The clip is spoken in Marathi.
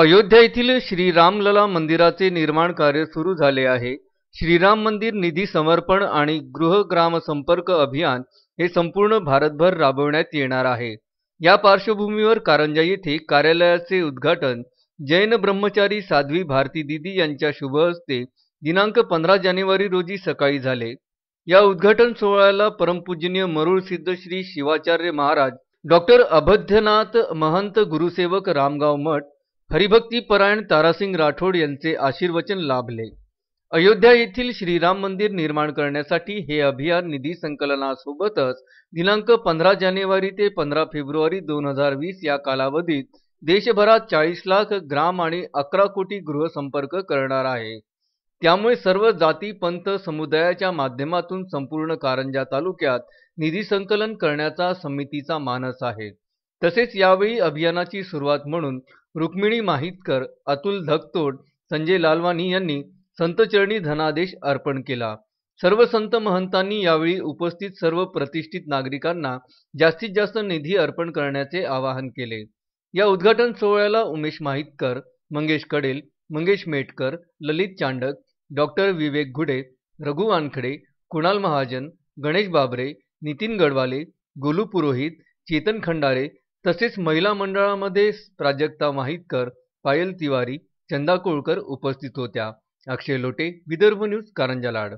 अयोध्या येथील श्रीरामलला मंदिराचे निर्माण कार्य सुरू झाले आहे. श्रीराम मंदिर निधी समर्पण आणि गृहग्राम संपर्क अभियान हे संपूर्ण भारतभर राबवण्यात येणार आहे. या पार्श्वभूमीवर कारंजा येथे कार्यालयाचे उद्घाटन जैन ब्रह्मचारी साध्वी भारती दीदी यांच्या शुभ हस्ते दिनांक 15 जानेवारी रोजी सकाळी झाले. या उद्घाटन सोहळ्याला परमपूजनीय मरुळ सिद्ध श्री शिवाचार्य महाराज, डॉक्टर अभद्यनाथ महंत गुरुसेवक रामगाव मठ, हरिभक्ती परायण तारासिंग राठोड यांचे आशीर्वचन लाभले. अयोध्या येथील श्रीराम मंदिर निर्माण करण्यासाठी हे अभियान निधी संकलनासोबतच दिनांक 15 जानेवारी ते 15 फेब्रुवारी 2020 या कालावधीत देशभरात 40 लाख ग्राम आणि 11 कोटी गृहसंपर्क करणार आहे. त्यामुळे सर्व जाती पंथ समुदायाच्या माध्यमातून संपूर्ण कारंजा तालुक्यात निधी संकलन करण्याचा समितीचा मानस आहे. तसेच यावेळी अभियानाची सुरुवात म्हणून रुक्मिणी माहितकर, अतुल धकतोड, संजय लालवानी यांनी संतचरणी धनादेश अर्पण केला. सर्व संत महंतांनी यावेळी उपस्थित सर्व प्रतिष्ठित नागरिकांना जास्तीत जास्त निधी अर्पण करण्याचे आवाहन केले. या उद्घाटन सोहळ्याला उमेश माहितकर, मंगेश कडेल, मंगेश मेटकर, ललित चांडक, डॉक्टर विवेक घुडे, रघु वानखडे, कुणाल महाजन, गणेश बाबरे, नितीन गडवाले, गोलू पुरोहित, चेतन खंडारे तसेच महिला मंडळामध्ये प्राजक्ता माहितकर, पायल तिवारी, चंदा कोळकर उपस्थित होत्या. अक्षय लोटे, विदर्भ न्यूज, कारंजा लाड.